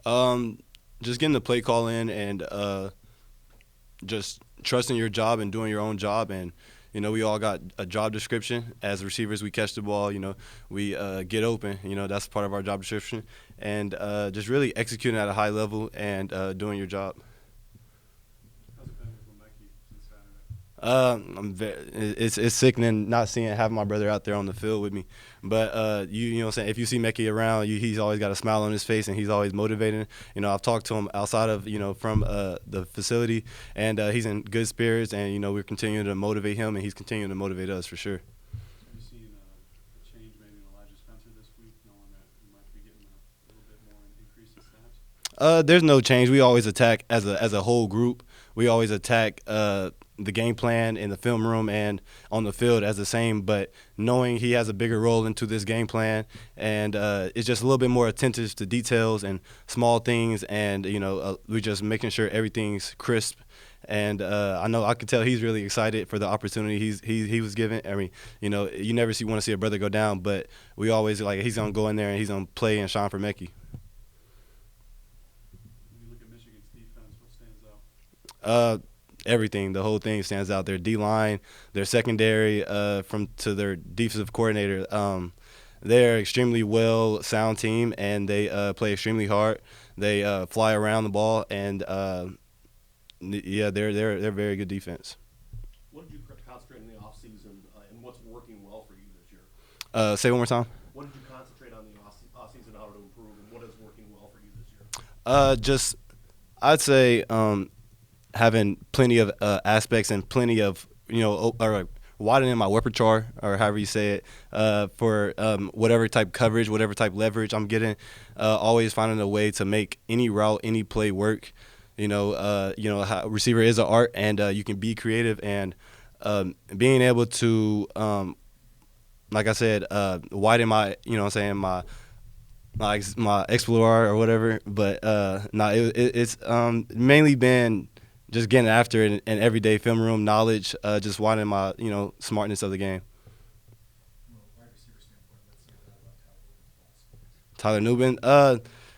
Um, just getting the play call in and just trusting your job and doing your own job. And we all got a job description as receivers. We catch the ball. We get open. That's part of our job description. And just really executing at a high level and doing your job. It's sickening not having my brother out there on the field with me, but you know what I'm saying, if you see Mekhi around, he's always got a smile on his face and he's always motivating. I've talked to him outside of from the facility, and he's in good spirits, and we're continuing to motivate him, and he's continuing to motivate us for sure. Have you seen a change maybe in Elijah Spencer this week, knowing that he might be getting a little bit more increase in snaps? There's no change. We always attack as a whole group. We always attack the game plan in the film room and on the field as the same, but knowing he has a bigger role into this game plan, and it's just a little bit more attentive to details and small things, and we're just making sure everything's crisp. And I could tell he's really excited for the opportunity he was given. I mean, you never want to see a brother go down, but we always he's gonna go in there and he's gonna play and shine for Mekhi. When you look at Michigan's defense, what stands out? Everything, the whole thing stands out. Their D line, their secondary, from to their defensive coordinator. They're extremely well sound team, and they play extremely hard. They fly around the ball, and yeah, they're very good defense. What did you concentrate on in the offseason, and what's working well for you this year? Say one more time. What did you concentrate on in the offseason, how to improve, and what is working well for you this year? Just I'd say having plenty of aspects and plenty of or widening my repertoire, or however you say it, for whatever type coverage, whatever type leverage I'm getting. Always finding a way to make any route, any play work. How receiver is an art, and you can be creative, and being able to, like I said, widen my, my explorer or whatever. But it's mainly been just getting after it in everyday film room knowledge, just widening my smartness of the game. Tyler Nubin.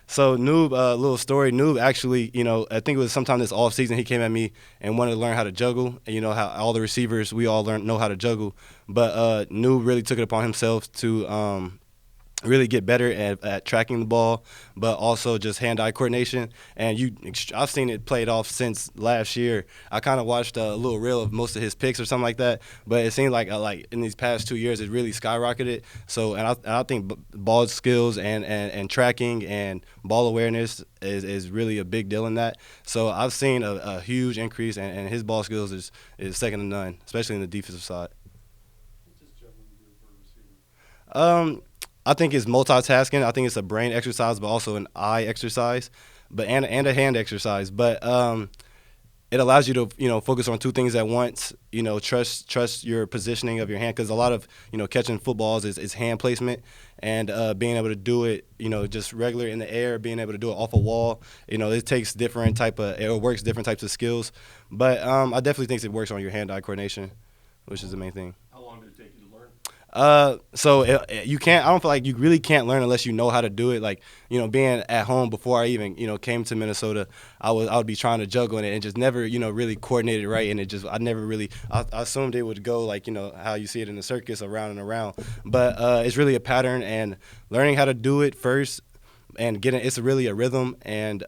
So Noob, little story. Noob actually, I think it was sometime this off season he came at me and wanted to learn how to juggle. And how all the receivers, we all know how to juggle. But Noob really took it upon himself to really get better at tracking the ball, but also just hand-eye coordination. And I've seen it played off since last year. I kind of watched a little reel of most of his picks or something like that, but it seemed like in these past 2 years it really skyrocketed. So I think ball skills and tracking and ball awareness is really a big deal in that. So I've seen a huge increase, and his ball skills is second to none, especially in the defensive side. What's this juggling do for a receiver? I think it's multitasking. I think it's a brain exercise, but also an eye exercise, and a hand exercise. But it allows you to focus on two things at once. Trust your positioning of your hand, because a lot of catching footballs is hand placement, and being able to do it just regular in the air, being able to do it off a wall. It takes it works different types of skills. But I definitely think it works on your hand-eye coordination, which is the main thing. How long did it take you to learn? You can't. I don't feel like you really can't learn unless you know how to do it. Like being at home before I even came to Minnesota, I would be trying to juggle in it and just never really coordinated right. And I never really. I assumed it would go like how you see it in the circus, around and around. But it's really a pattern, and learning how to do it first, and it's really a rhythm, and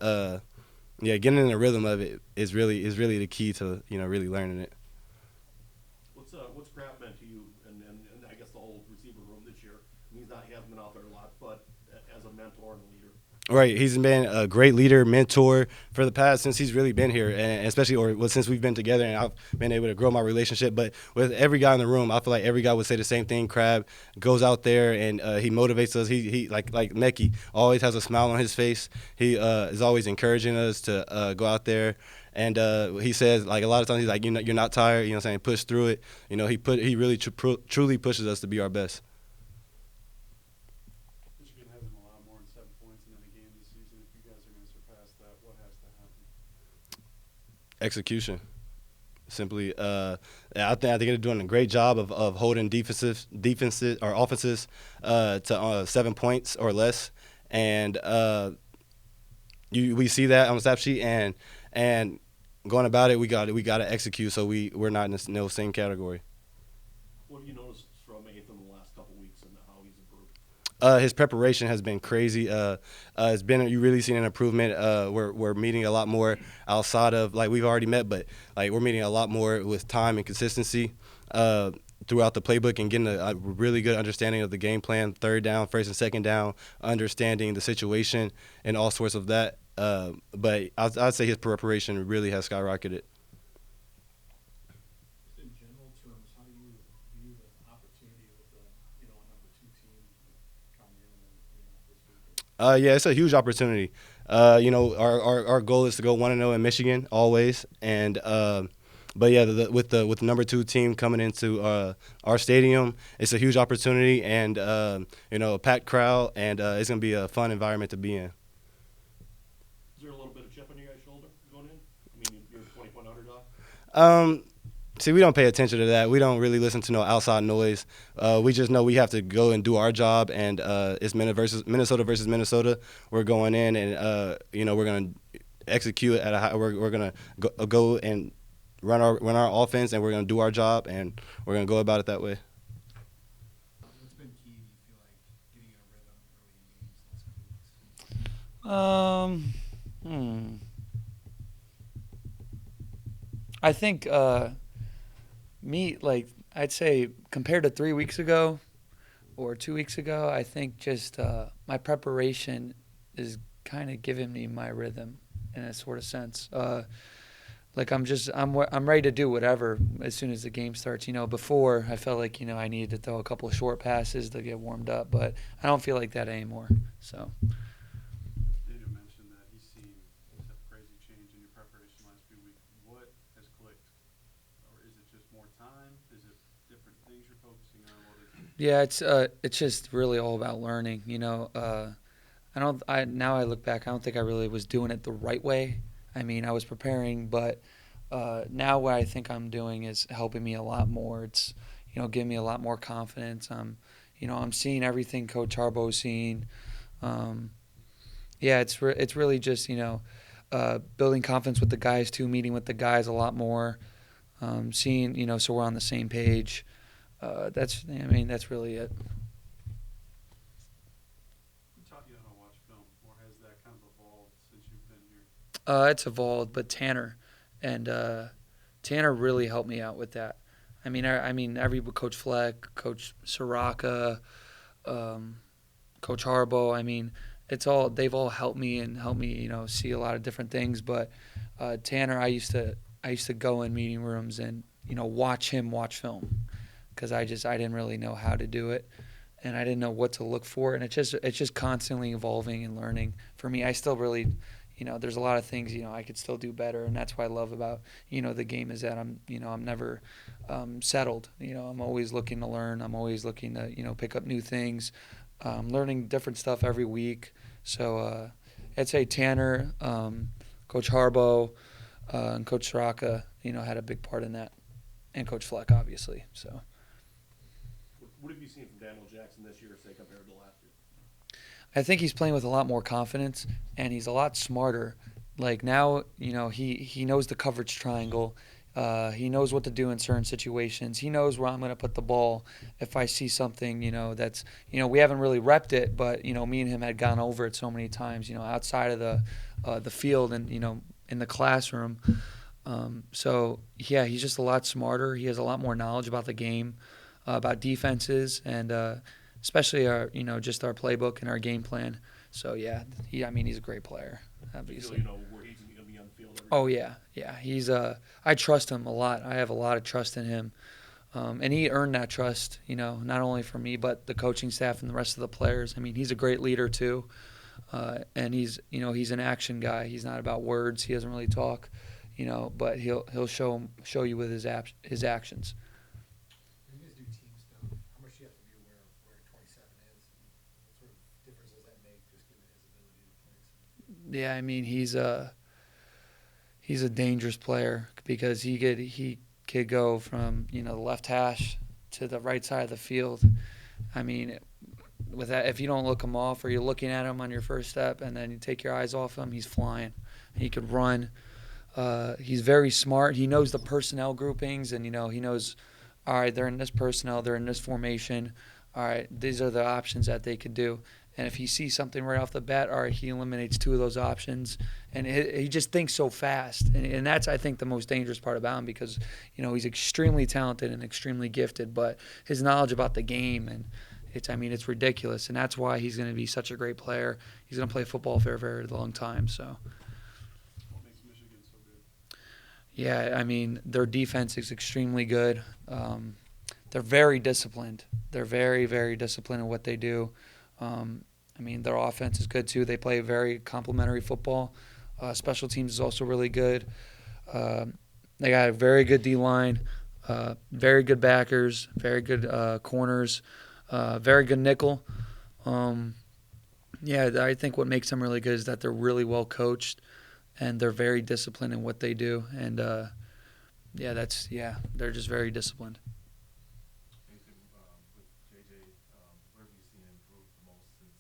getting in the rhythm of it is really the key to really learning it. What's Crab meant to you, and I guess the whole receiver room this year? He hasn't been out there a lot, but as a mentor and a leader. Right, he's been a great leader, mentor for the past since he's really been here, and especially since we've been together, and I've been able to grow my relationship. But with every guy in the room, I feel like every guy would say the same thing. Crab goes out there and he motivates us. He like Mekhi always has a smile on his face. He is always encouraging us to go out there. And he says, like, a lot of times he's like, you're not tired, saying, push through it. He really truly pushes us to be our best. Michigan hasn't allowed more than 7 points in any game this season. If you guys are going to surpass that, what has to happen? Execution. Simply, I think they're doing a great job of holding defenses or offenses to 7 points or less, and we see that on the stat sheet, and going about it, we got to execute. So we're not in this no same category. What have you noticed from Athan in the last couple of weeks and how he's improved? His preparation has been crazy. It's been you really seen an improvement. We're meeting a lot more outside of like we've already met, but like we're meeting a lot more with time and consistency throughout the playbook and getting a really good understanding of the game plan, third down, first and second down, understanding the situation and all sorts of that. But I'd say his preparation really has skyrocketed. Just in general terms, how do you view the opportunity with a number two team coming in this weekend? Yeah, it's a huge opportunity. Our goal is to go 1-0 in Michigan always, and but yeah, with the number 2 team coming into our stadium, it's a huge opportunity, and a packed crowd, and it's gonna be a fun environment to be in. Is there a little bit of chip on your guys' shoulder going in? I mean, you're a 20-point underdog. See, we don't pay attention to that. We don't really listen to no outside noise. We just know we have to go and do our job, and it's Minnesota versus Minnesota. We're going in, and we're gonna execute at a high. We're gonna go and run our offense, and we're gonna do our job, and we're gonna go about it that way. What's been key, do you feel like, getting in a rhythm early in games last couple weeks? I think I'd say compared to 3 weeks ago or 2 weeks ago, I think just my preparation is kind of giving me my rhythm in a sort of sense. I'm ready to do whatever as soon as the game starts. Before I felt like I needed to throw a couple of short passes to get warmed up, but I don't feel like that anymore. So. Daniel mentioned that he's seen a crazy change in your preparation last few weeks. What has clicked? Or is it just more time? Is it different things you're focusing on? What is it? Yeah, it's just really all about learning. Now I look back, I don't think I really was doing it the right way. I mean, I was preparing, but now what I think I'm doing is helping me a lot more. It's giving me a lot more confidence. I'm seeing everything Coach Harbaugh's seeing. It's really just building confidence with the guys too, meeting with the guys a lot more, seeing so we're on the same page. That's really it. Who taught you how to watch film, or has that kind of evolved since you've been here? It's evolved, but Tanner really helped me out with that. I mean, every Coach Fleck, Coach Soraka, Coach Harbaugh. I mean, they've all helped me see a lot of different things. But Tanner, I used to go in meeting rooms and watch him watch film because I didn't really know how to do it, and I didn't know what to look for, and it's just constantly evolving and learning. For me, I still really. There's a lot of things, I could still do better, and that's what I love about, the game is that I'm never settled. I'm always looking to learn. I'm always looking to, pick up new things, learning different stuff every week. So I'd say Tanner, Coach Harbaugh, and Coach Soraka, had a big part in that, and Coach Fleck, obviously. So. What have you seen from Daniel Jackson this year, say, compared to last year? I think he's playing with a lot more confidence, and he's a lot smarter. Like now, he knows the coverage triangle. He knows what to do in certain situations. He knows where I'm going to put the ball if I see something, that's, we haven't really repped it, but, me and him had gone over it so many times, outside of the field and, in the classroom. So, yeah, he's just a lot smarter. He has a lot more knowledge about the game, about defenses, and especially our, just our playbook and our game plan. So yeah, he's a great player, obviously. You feel where he's going to be on the field every Oh day? yeah. He's I trust him a lot. I have a lot of trust in him, and he earned that trust. Not only from me but the coaching staff and the rest of the players. I mean, he's a great leader too, and he's an action guy. He's not about words. He doesn't really talk, but he'll show you with his actions. When you guys do team stuff, how much do you have to be aware of where 27 is? And what sort of difference does that make, just given his ability to play some? Yeah, I mean he's a dangerous player because he could go from the left hash to the right side of the field. I mean, with that, if you don't look him off or you're looking at him on your first step and then you take your eyes off him, he's flying. He could run. He's very smart. He knows the personnel groupings, and he knows, all right, they're in this personnel, they're in this formation. All right, these are the options that they could do. And if he sees something right off the bat, all right, he eliminates 2 of those options. And he just thinks so fast. And that's, I think, the most dangerous part about him because, he's extremely talented and extremely gifted, but his knowledge about the game, and it's ridiculous. And that's why he's going to be such a great player. He's going to play football for a very long time. So, What makes Michigan so good? yeah, their defense is extremely good. They're very disciplined. They're very, very disciplined in what they do. Their offense is good too. They play very complimentary football. Special teams is also really good. They got a very good D-line, very good backers, very good corners, very good nickel. I think what makes them really good is that they're really well coached and they're very disciplined in what they do. And they're just very disciplined. Nathan, with JJ, where have you seen him improve the most since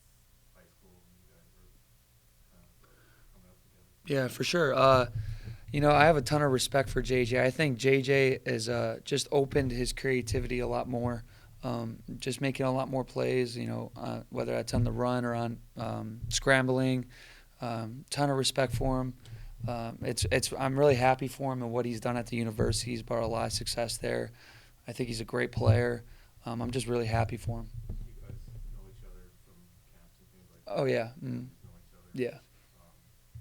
high school when you guys were coming up together? Yeah, for sure. I have a ton of respect for JJ. I think JJ has just opened his creativity a lot more, just making a lot more plays, whether that's on the run or on scrambling. Ton of respect for him. I'm really happy for him and what he's done at the university. He's brought a lot of success there. I think he's a great player. I'm just really happy for him. You guys know each other from camps and things like that. Oh, yeah. Know each other. Yeah.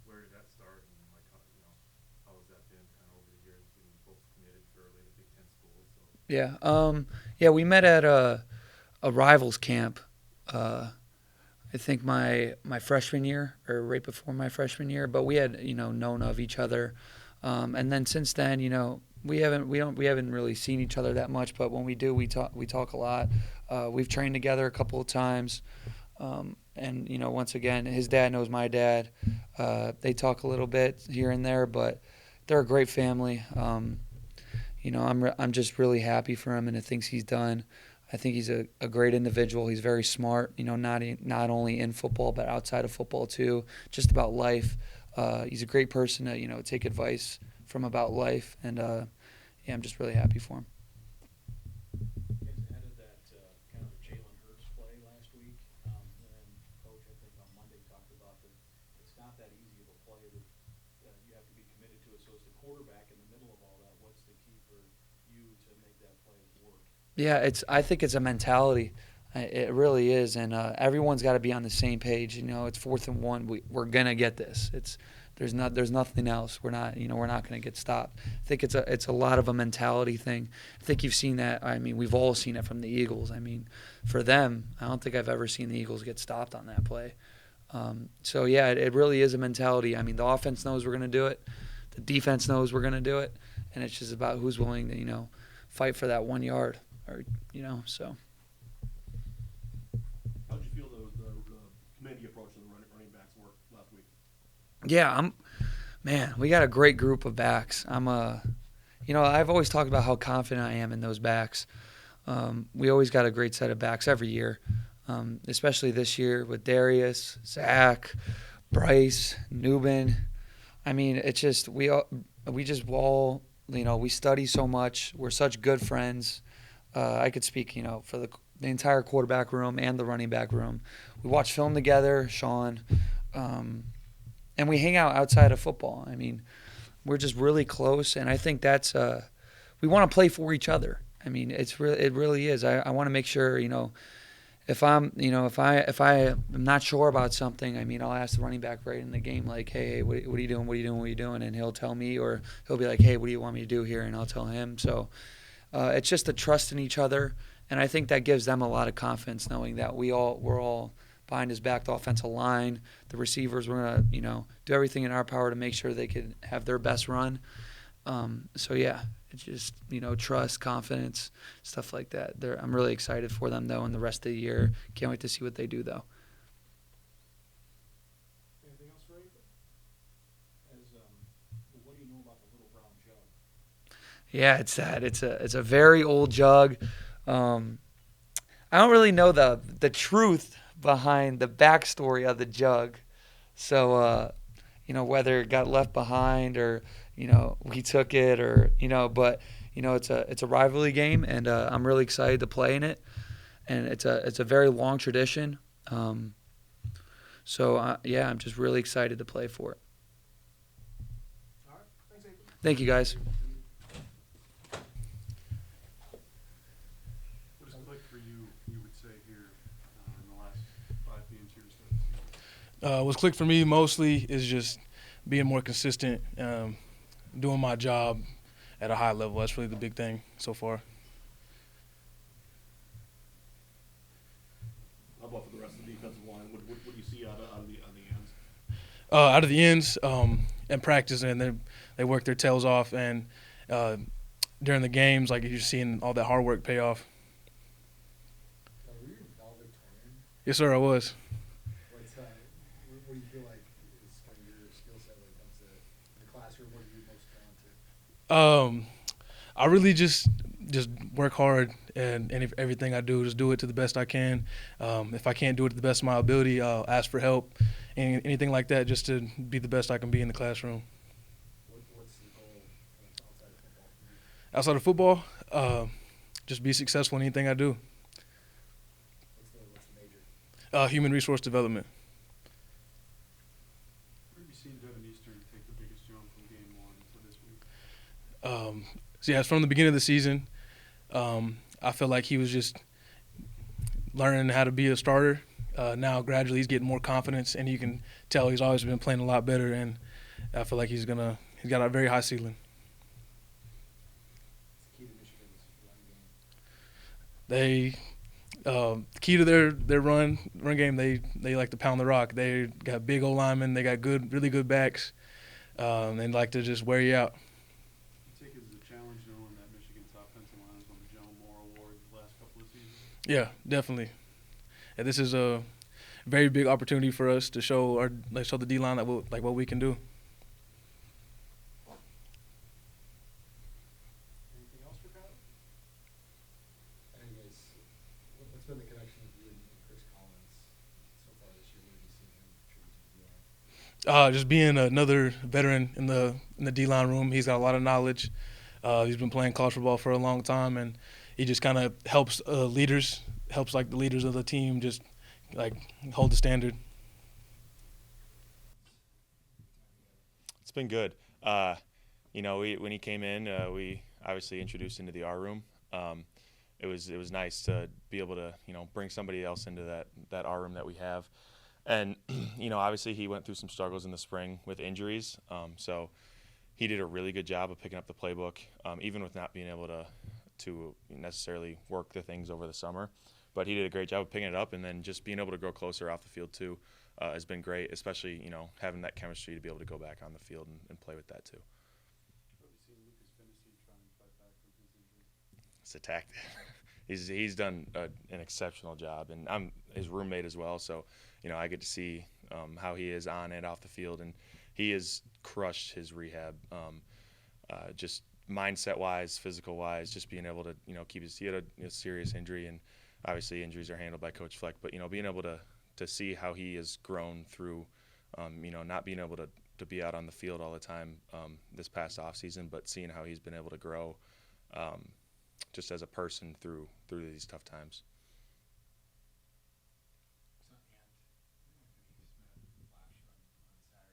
Where did that start, and how has that been kind of over the years being both committed for the Big Ten schools? So. Yeah. We met at a rivals camp. I think my freshman year or right before my freshman year, but we had known of each other, and then since then we haven't really seen each other that much. But when we do, we talk a lot. We've trained together a couple of times, and once again, his dad knows my dad. They talk a little bit here and there, but they're a great family. I'm just really happy for him and the things he's done. I think he's a great individual. He's very smart, not only in football but outside of football too, just about life. He's a great person to take advice from about life, and I'm just really happy for him. You guys added that kind of Jalen Hurts play last week, and Coach, I think on Monday talked about that it's not that easy of a play that you have to be committed to it. So as the quarterback in the middle of all that, what's the key for you to make that play work? Yeah, I think it's a mentality. It really is, and everyone's got to be on the same page. It's 4th and 1. We're gonna get this. There's nothing else. We're not gonna get stopped. I think it's a lot of a mentality thing. I think you've seen that. We've all seen it from the Eagles. For them, I don't think I've ever seen the Eagles get stopped on that play. It really is a mentality. The offense knows we're gonna do it. The defense knows we're gonna do it, and it's just about who's willing to fight for that 1 yard. So. How did you feel the committee approach to the running backs work last week? Yeah, we got a great group of backs. I've always talked about how confident I am in those backs. We always got a great set of backs every year, especially this year with Darius, Zach, Bryce, Newbin. It's just we study so much. We're such good friends. I could speak, for the entire quarterback room and the running back room. We watch film together, Sean, and we hang out outside of football. We're just really close, and I think that's we want to play for each other. It really is. I want to make sure, if I'm, if I am not sure about something, I'll ask the running back right in the game, like, hey, what are you doing? What are you doing? What are you doing? And he'll tell me, or he'll be like, hey, what do you want me to do here? And I'll tell him. So. It's just the trust in each other, and I think that gives them a lot of confidence, knowing that we're all behind his back, the offensive line, the receivers. We're gonna, do everything in our power to make sure they can have their best run. It's just trust, confidence, stuff like that. I'm really excited for them though, and the rest of the year. Can't wait to see what they do though. Anything else for Athan? What do you know about the little brown jug? Yeah, it's that. It's a very old jug. I don't really know the truth behind the backstory of the jug. So whether it got left behind or we took it or but it's a rivalry game, and I'm really excited to play in it, and it's a very long tradition. Yeah, I'm just really excited to play for it. All right. Thanks, Athan. Thank you, guys. What has clicked for you, you would say, here in the last 5 games here to start the season? What's clicked for me mostly is just being more consistent, doing my job at a high level. That's really the big thing so far. How about for the rest of the defensive line? What do you see out of the ends? Out of the ends, in practice, and they work their tails off, and during the games, like you're seeing all that hard work pay off. Were you valedictorian? Yes, sir, I was. What do you feel like is kind of your skill set when it comes to the classroom? What are you most drawn to? I really just work hard, and everything I do, just do it to the best I can. If I can't do it to the best of my ability, I'll ask for help, anything like that, just to be the best I can be in the classroom. What's the goal outside of football? Outside of football, just be successful in anything I do. What's the major? Human resource development. Where have you seen Devin Eastern take the biggest jump from game 1 to this week? So yeah, from the beginning of the season, I feel like he was just learning how to be a starter. Now gradually he's getting more confidence, and you can tell he's always been playing a lot better, and I feel like he's got a very high ceiling. What's the key to Michigan's run game? The key to their run game, they like to pound the rock. They got big old linemen, they got really good backs, and they like to just wear you out. You take it as a challenge knowing that Michigan's offensive line has won the Joe Moore Award the last couple of seasons? Yeah, definitely. Yeah, this is a very big opportunity for us to show the D-line what we can do. Anything else for Kyle? Hey guys, what's been the connection with you and Chris Collins so far this year? What have you seen him contribute to the D-line? Just being another veteran in the D-line room, he's got a lot of knowledge. He's been playing college football for a long time, and he just kind of helps the leaders of the team just like hold the standard. It's been good. When he came in, we obviously introduced into the R room. It was nice to be able to bring somebody else into that R room that we have, and obviously he went through some struggles in the spring with injuries. So he did a really good job of picking up the playbook, even with not being able to necessarily work the things over the summer. But he did a great job of picking it up, and then just being able to grow closer off the field too has been great, especially having that chemistry to be able to go back on the field and play with that too. Have you seen Lucas Finney try and fight back from his injury? It's a tactic. He's done an exceptional job, and I'm his roommate as well, so I get to see how he is on and off the field, and he has crushed his rehab, just mindset-wise, physical-wise, just being able to keep his. He had a serious injury, and obviously injuries are handled by Coach Fleck, but being able to see how he has grown through, not being able to be out on the field all the time this past offseason, but seeing how he's been able to grow just as a person through these tough times.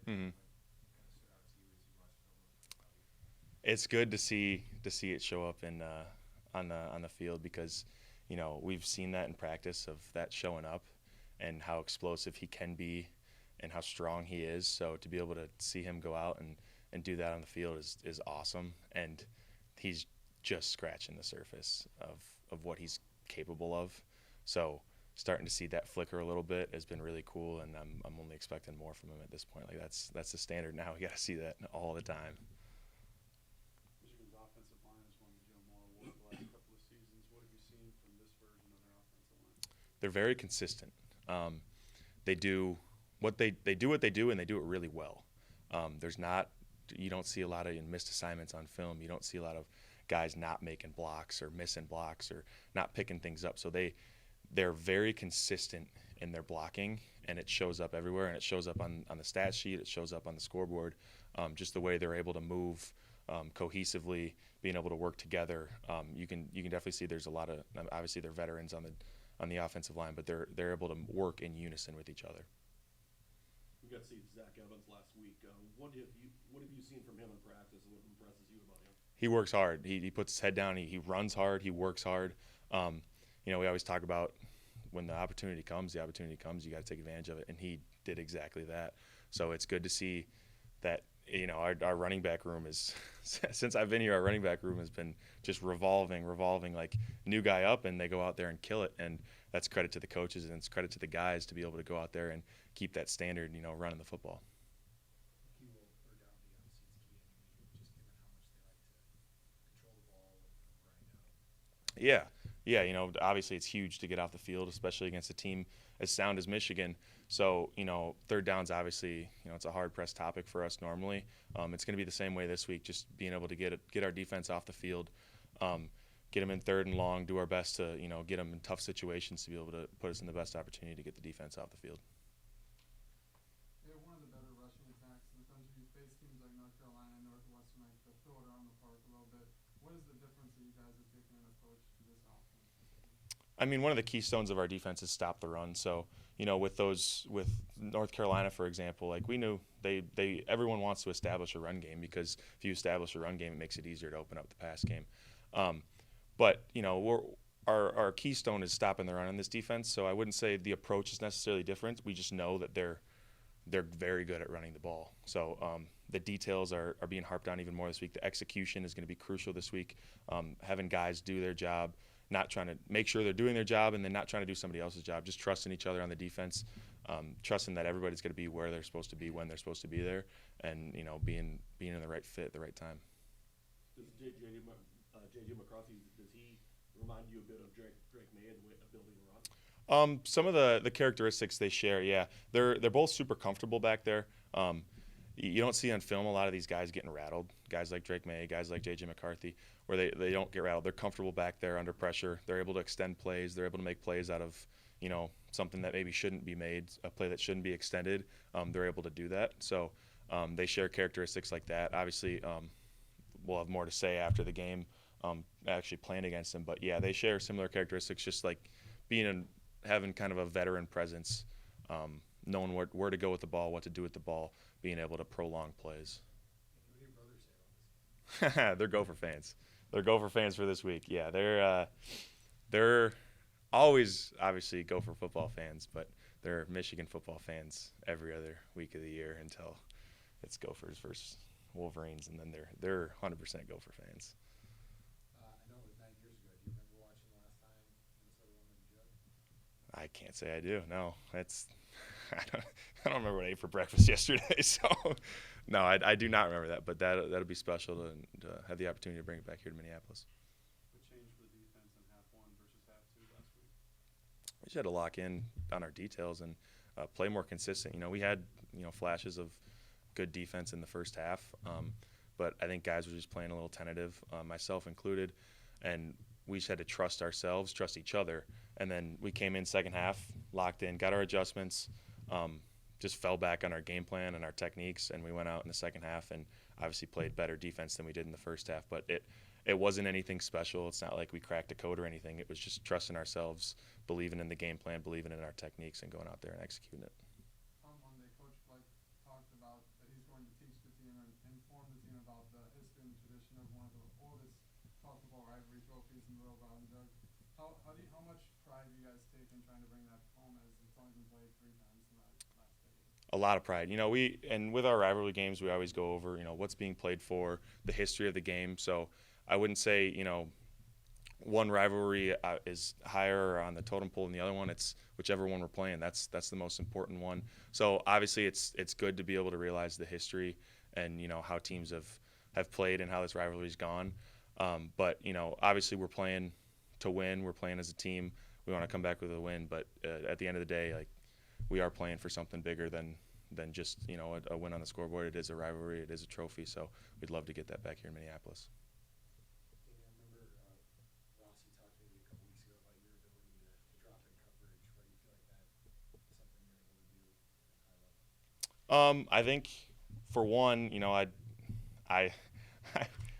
Mm-hmm. It's good to see it show up on the field, because we've seen that in practice of that showing up and how explosive he can be and how strong he is. So to be able to see him go out and do that on the field is awesome, and he's just scratching the surface of what he's capable of. So starting to see that flicker a little bit has been really cool, and I'm only expecting more from him at this point. Like that's the standard now. You got to see that all the time. Michigan's offensive line has won the Joe Moore Award the last couple of seasons. What have you seen from this version of their offensive line? They're very consistent. They do what they do, and they do it really well. You don't see a lot of missed assignments on film. You don't see a lot of guys not making blocks or missing blocks or not picking things up. So they're very consistent in their blocking, and it shows up everywhere, and it shows up on the stat sheet, it shows up on the scoreboard, just the way they're able to move cohesively, being able to work together. You can definitely see there's a lot of, obviously they're veterans on the offensive line, but they're able to work in unison with each other. We got to see Zach Evans last week. What have you seen from him in practice, and what impresses you about him? He works hard. He puts his head down. He runs hard. He works hard. We always talk about when the opportunity comes, you got to take advantage of it, and he did exactly that. So it's good to see that, our running back room is, since I've been here, our running back room has been just revolving, like new guy up, and they go out there and kill it. And that's credit to the coaches, and it's credit to the guys to be able to go out there and keep that standard, running the football. He will undoubtedly, obviously, it's key anyway, just given how much they like to control the ball and grind out. Yeah, obviously it's huge to get off the field, especially against a team as sound as Michigan. So, third down's obviously, it's a hard-pressed topic for us normally. It's going to be the same way this week, just being able to get our defense off the field, get them in third and long, do our best to, get them in tough situations to be able to put us in the best opportunity to get the defense off the field. They have one of the better rushing attacks in the country. You face teams like North Carolina and Northwestern, like to throw it around the park a little bit. What is the difference that you guys are taking an approach to this offense? One of the keystones of our defense is stop the run. So, with North Carolina, for example, like we knew everyone wants to establish a run game, because if you establish a run game, it makes it easier to open up the pass game. But our keystone is stopping the run on this defense. So I wouldn't say the approach is necessarily different. We just know that they're very good at running the ball. So the details are being harped on even more this week. The execution is going to be crucial this week. Having guys do their job, not trying to make sure they're doing their job and then not trying to do somebody else's job, just trusting each other on the defense, trusting that everybody's going to be where they're supposed to be when they're supposed to be there, and being in the right fit at the right time. Does J.J. McCarthy, does he remind you a bit of Drake May and the ability to run? Some of the characteristics they share, yeah, they're both super comfortable back there. You don't see on film a lot of these guys getting rattled. Guys like Drake May, guys like J.J. McCarthy, where they don't get rattled. They're comfortable back there under pressure. They're able to extend plays. They're able to make plays out of, something that maybe shouldn't be made, a play that shouldn't be extended. They're able to do that. So they share characteristics like that. Obviously, we'll have more to say after the game, actually playing against them. But, yeah, they share similar characteristics, just like having kind of a veteran presence, knowing where to go with the ball, what to do with the ball, being able to prolong plays. What do your brothers say about this? They're Gopher fans. They're Gopher fans for this week. Yeah, they're always obviously Gopher football fans, but they're Michigan football fans every other week of the year until it's Gophers versus Wolverines, and then they're 100% Gopher fans. I know it was 9 years ago. Do you remember watching the last time Minnesota won the Jug? I can't say I do. No, I don't remember what I ate for breakfast yesterday. So, no, I do not remember that. But that'll be special to have the opportunity to bring it back here to Minneapolis. What changed for the defense in half one versus half two last week? We just had to lock in on our details and play more consistent. We had flashes of good defense in the first half, but I think guys were just playing a little tentative, myself included, and we just had to trust ourselves, trust each other. And then we came in second half, locked in, got our adjustments, just fell back on our game plan and our techniques, and we went out in the second half and obviously played better defense than we did in the first half. But it wasn't anything special. It's not like we cracked a code or anything. It was just trusting ourselves, believing in the game plan, believing in our techniques, and going out there and executing it. On Monday, Coach Fleck talked about that he's going to teach the team and inform the team about the history and tradition of one of the oldest college football rivalry trophies in the Baugh and Danny Striggow. How much pride do you guys take in trying to bring that home, as it's only been played 3 times in the last decade? A lot of pride. With our rivalry games, we always go over, what's being played for, the history of the game. So I wouldn't say, one rivalry is higher on the totem pole than the other one. It's whichever one we're playing. That's the most important one. So obviously it's good to be able to realize the history and, how teams have played and how this rivalry's gone. But, obviously we're playing to win. We're playing as a team. We want to come back with a win. But at the end of the day, we are playing for something bigger than just, a win on the scoreboard. It is a rivalry. It is a trophy. So we'd love to get that back here in Minneapolis. I remember Rossi talked to me a couple weeks ago about your ability to drop in I think for one, I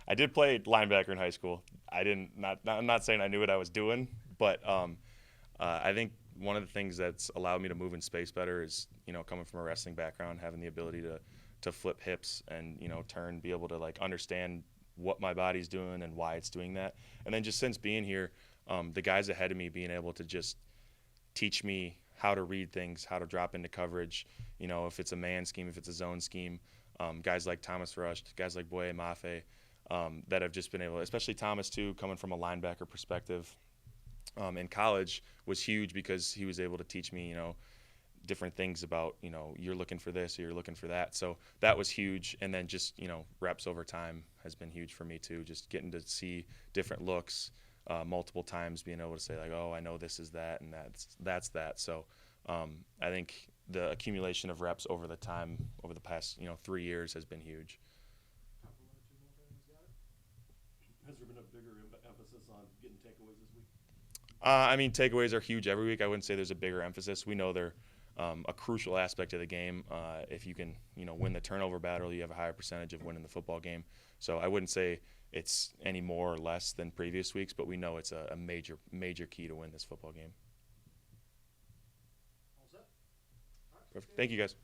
I did play linebacker in high school. I'm not saying I knew what I was doing, but I think one of the things that's allowed me to move in space better is, coming from a wrestling background, having the ability to flip hips and, turn, be able to like understand what my body's doing and why it's doing that. And then just since being here, the guys ahead of me being able to just teach me how to read things, how to drop into coverage, if it's a man scheme, if it's a zone scheme, guys like Thomas Rush, guys like Boye Mafe, that have just been able, especially Thomas too, coming from a linebacker perspective, in college was huge because he was able to teach me, different things about, you're looking for this or you're looking for that. So that was huge. And then just, reps over time has been huge for me too, just getting to see different looks multiple times, being able to say like, oh, I know this is that and that's that. So I think the accumulation of reps over the past 3 years has been huge. Has there been a bigger emphasis on getting takeaways this week? Takeaways are huge every week. I wouldn't say there's a bigger emphasis. We know they're a crucial aspect of the game. If you can, win the turnover battle, you have a higher percentage of winning the football game. So I wouldn't say it's any more or less than previous weeks, but we know it's a major, major key to win this football game. All set? All right. Perfect. Thank you, guys.